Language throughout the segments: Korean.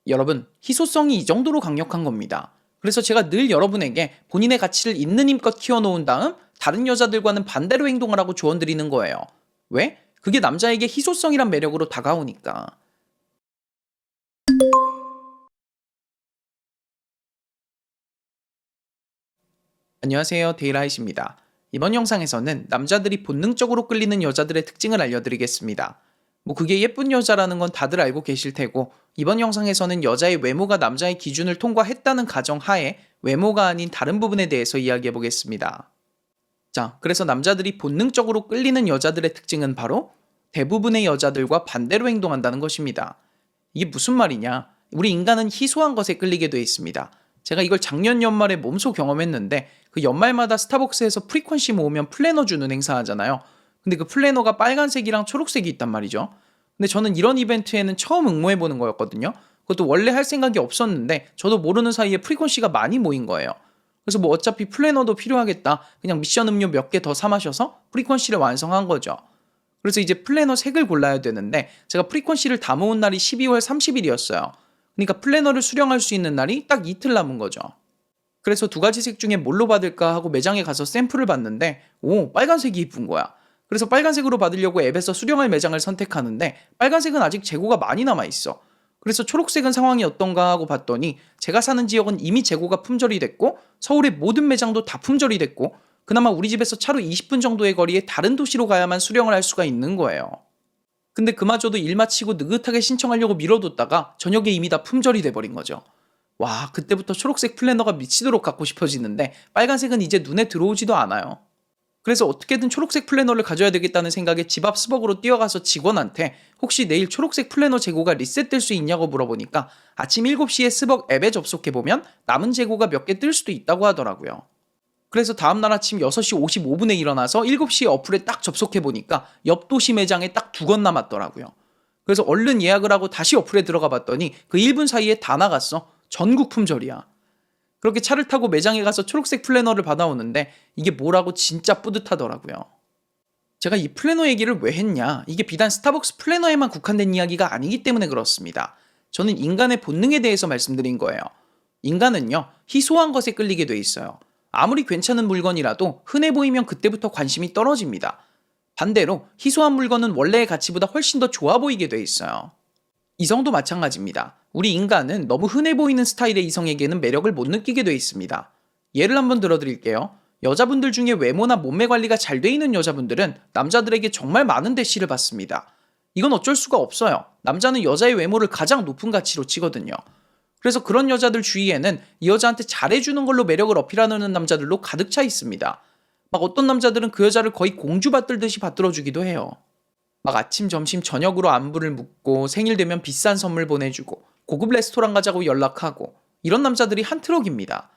여러분, 희소성이 이 정도로 강력한 겁니다. 그래서 제가 늘 여러분에게 본인의 가치를 있는 힘껏 키워놓은 다음 다른 여자들과는 반대로 행동하라고 조언드리는 거예요. 왜? 그게 남자에게 희소성이란 매력으로 다가오니까. 안녕하세요, 데일라이트입니다. 이번 영상에서는 남자들이 본능적으로 끌리는 여자들의 특징을 알려드리겠습니다. 그게 예쁜 여자라는 건 다들 알고 계실 테고, 이번 영상에서는 여자의 외모가 남자의 기준을 통과했다는 가정 하에 외모가 아닌 다른 부분에 대해서 이야기해 보겠습니다. 자, 그래서 남자들이 본능적으로 끌리는 여자들의 특징은 바로 대부분의 여자들과 반대로 행동한다는 것입니다. 이게 무슨 말이냐? 우리 인간은 희소한 것에 끌리게 돼 있습니다. 제가 이걸 작년 연말에 몸소 경험했는데, 그 연말마다 스타벅스에서 프리퀀시 모으면 플래너 주는 행사 하잖아요. 근데 그 플래너가 빨간색이랑 초록색이 있단 말이죠. 근데 저는 이런 이벤트에는 처음 응모해보는 거였거든요. 그것도 원래 할 생각이 없었는데 저도 모르는 사이에 프리퀀시가 많이 모인 거예요. 그래서 어차피 플래너도 필요하겠다, 그냥 미션 음료 몇 개 더 사 마셔서 프리퀀시를 완성한 거죠. 그래서 이제 플래너 색을 골라야 되는데, 제가 프리퀀시를 다 모은 날이 12월 30일이었어요. 그러니까 플래너를 수령할 수 있는 날이 딱 이틀 남은 거죠. 그래서 두 가지 색 중에 뭘로 받을까 하고 매장에 가서 샘플을 봤는데, 빨간색이 이쁜 거야. 그래서 빨간색으로 받으려고 앱에서 수령할 매장을 선택하는데, 빨간색은 아직 재고가 많이 남아있어. 그래서 초록색은 상황이 어떤가 하고 봤더니, 제가 사는 지역은 이미 재고가 품절이 됐고 서울의 모든 매장도 다 품절이 됐고, 그나마 우리 집에서 차로 20분 정도의 거리에 다른 도시로 가야만 수령을 할 수가 있는 거예요. 근데 그마저도 일 마치고 느긋하게 신청하려고 미뤄뒀다가 저녁에 이미 다 품절이 돼버린 거죠. 와, 그때부터 초록색 플래너가 미치도록 갖고 싶어지는데, 빨간색은 이제 눈에 들어오지도 않아요. 그래서 어떻게든 초록색 플래너를 가져야 되겠다는 생각에 집 앞 스벅으로 뛰어가서 직원한테 혹시 내일 초록색 플래너 재고가 리셋될 수 있냐고 물어보니까, 아침 7시에 스벅 앱에 접속해보면 남은 재고가 몇 개 뜰 수도 있다고 하더라고요. 그래서 다음날 아침 6시 55분에 일어나서 7시에 어플에 딱 접속해보니까 옆 도시 매장에 딱 2건 남았더라고요. 그래서 얼른 예약을 하고 다시 어플에 들어가 봤더니 그 1분 사이에 다 나갔어. 전국 품절이야. 그렇게 차를 타고 매장에 가서 초록색 플래너를 받아오는데, 이게 뭐라고 진짜 뿌듯하더라고요. 제가 이 플래너 얘기를 왜 했냐? 이게 비단 스타벅스 플래너에만 국한된 이야기가 아니기 때문에 그렇습니다. 저는 인간의 본능에 대해서 말씀드린 거예요. 인간은요, 희소한 것에 끌리게 돼 있어요. 아무리 괜찮은 물건이라도 흔해 보이면 그때부터 관심이 떨어집니다. 반대로 희소한 물건은 원래의 가치보다 훨씬 더 좋아 보이게 돼 있어요. 이성도 마찬가지입니다. 우리 인간은 너무 흔해 보이는 스타일의 이성에게는 매력을 못 느끼게 돼 있습니다. 예를 한번 들어드릴게요. 여자분들 중에 외모나 몸매 관리가 잘 돼 있는 여자분들은 남자들에게 정말 많은 대시를 받습니다. 이건 어쩔 수가 없어요. 남자는 여자의 외모를 가장 높은 가치로 치거든요. 그래서 그런 여자들 주위에는 이 여자한테 잘해주는 걸로 매력을 어필하는 남자들로 가득 차 있습니다. 막 어떤 남자들은 그 여자를 거의 공주 받들듯이 받들어주기도 해요. 막 아침, 점심, 저녁으로 안부를 묻고 생일 되면 비싼 선물 보내주고 고급 레스토랑 가자고 연락하고, 이런 남자들이 한 트럭입니다.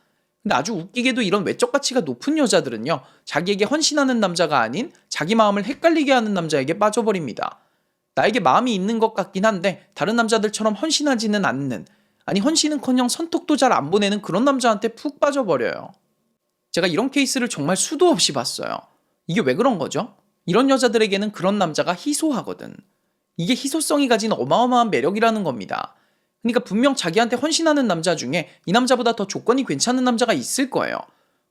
근데 아주 웃기게도 이런 외적 가치가 높은 여자들은요, 자기에게 헌신하는 남자가 아닌 자기 마음을 헷갈리게 하는 남자에게 빠져버립니다. 나에게 마음이 있는 것 같긴 한데 다른 남자들처럼 헌신하지는 않는, 아니 헌신은커녕 선톡도 잘 안 보내는 그런 남자한테 푹 빠져버려요. 제가 이런 케이스를 정말 수도 없이 봤어요. 이게 왜 그런 거죠? 이런 여자들에게는 그런 남자가 희소하거든. 이게 희소성이 가진 어마어마한 매력이라는 겁니다. 그러니까 분명 자기한테 헌신하는 남자 중에 이 남자보다 더 조건이 괜찮은 남자가 있을 거예요.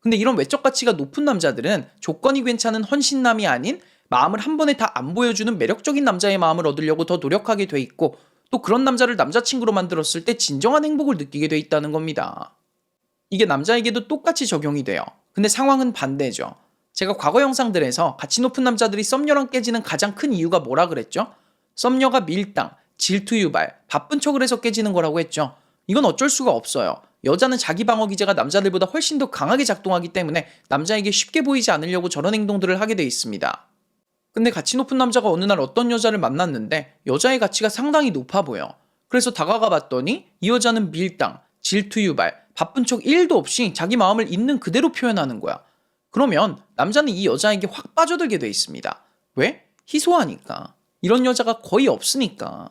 근데 이런 외적 가치가 높은 남자들은 조건이 괜찮은 헌신남이 아닌 마음을 한 번에 다 안 보여주는 매력적인 남자의 마음을 얻으려고 더 노력하게 돼 있고, 또 그런 남자를 남자친구로 만들었을 때 진정한 행복을 느끼게 돼 있다는 겁니다. 이게 남자에게도 똑같이 적용이 돼요. 근데 상황은 반대죠. 제가 과거 영상들에서 가치 높은 남자들이 썸녀랑 깨지는 가장 큰 이유가 뭐라 그랬죠? 썸녀가 밀당, 질투 유발, 바쁜 척을 해서 깨지는 거라고 했죠. 이건 어쩔 수가 없어요. 여자는 자기 방어 기제가 남자들보다 훨씬 더 강하게 작동하기 때문에 남자에게 쉽게 보이지 않으려고 저런 행동들을 하게 돼 있습니다. 근데 가치 높은 남자가 어느 날 어떤 여자를 만났는데 여자의 가치가 상당히 높아 보여. 그래서 다가가 봤더니 이 여자는 밀당, 질투 유발, 바쁜 척 1도 없이 자기 마음을 있는 그대로 표현하는 거야. 그러면 남자는 이 여자에게 확 빠져들게 돼 있습니다. 왜? 희소하니까. 이런 여자가 거의 없으니까.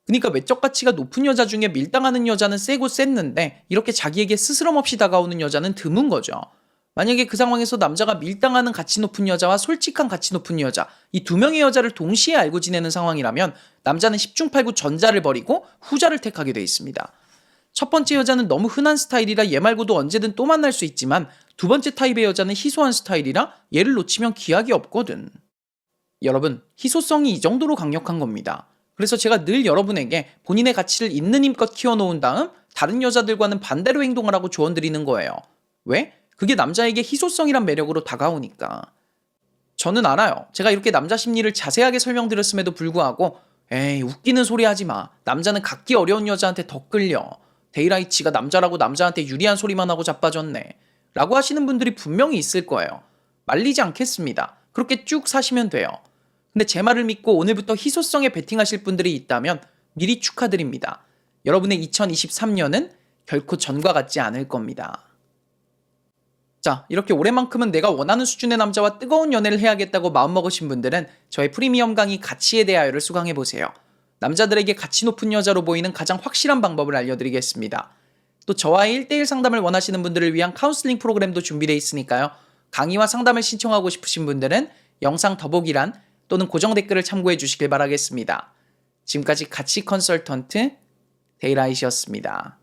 그러니까 외적 가치가 높은 여자 중에 밀당하는 여자는 세고 셌는데 이렇게 자기에게 스스럼 없이 다가오는 여자는 드문 거죠. 만약에 그 상황에서 남자가 밀당하는 가치 높은 여자와 솔직한 가치 높은 여자, 이 두 명의 여자를 동시에 알고 지내는 상황이라면 남자는 10중 8구 전자를 버리고 후자를 택하게 돼 있습니다. 첫 번째 여자는 너무 흔한 스타일이라 얘 말고도 언제든 또 만날 수 있지만 두 번째 타입의 여자는 희소한 스타일이라 얘를 놓치면 기약이 없거든. 여러분, 희소성이 이 정도로 강력한 겁니다. 그래서 제가 늘 여러분에게 본인의 가치를 있는 힘껏 키워놓은 다음 다른 여자들과는 반대로 행동하라고 조언드리는 거예요. 왜? 그게 남자에게 희소성이란 매력으로 다가오니까. 저는 알아요. 제가 이렇게 남자 심리를 자세하게 설명드렸음에도 불구하고 에이 웃기는 소리 하지 마. 남자는 갖기 어려운 여자한테 더 끌려. 데이라이치가 남자라고 남자한테 유리한 소리만 하고 자빠졌네. 라고 하시는 분들이 분명히 있을 거예요. 말리지 않겠습니다. 그렇게 쭉 사시면 돼요. 근데 제 말을 믿고 오늘부터 희소성에 베팅하실 분들이 있다면 미리 축하드립니다. 여러분의 2023년은 결코 전과 같지 않을 겁니다. 자, 이렇게 올해만큼은 내가 원하는 수준의 남자와 뜨거운 연애를 해야겠다고 마음먹으신 분들은 저의 프리미엄 강의 가치에 대하여를 수강해보세요. 남자들에게 가치 높은 여자로 보이는 가장 확실한 방법을 알려드리겠습니다. 또 저와의 1대1 상담을 원하시는 분들을 위한 카운슬링 프로그램도 준비되어 있으니까요. 강의와 상담을 신청하고 싶으신 분들은 영상 더보기란 또는 고정 댓글을 참고해 주시길 바라겠습니다. 지금까지 가치 컨설턴트 데이라이시였습니다.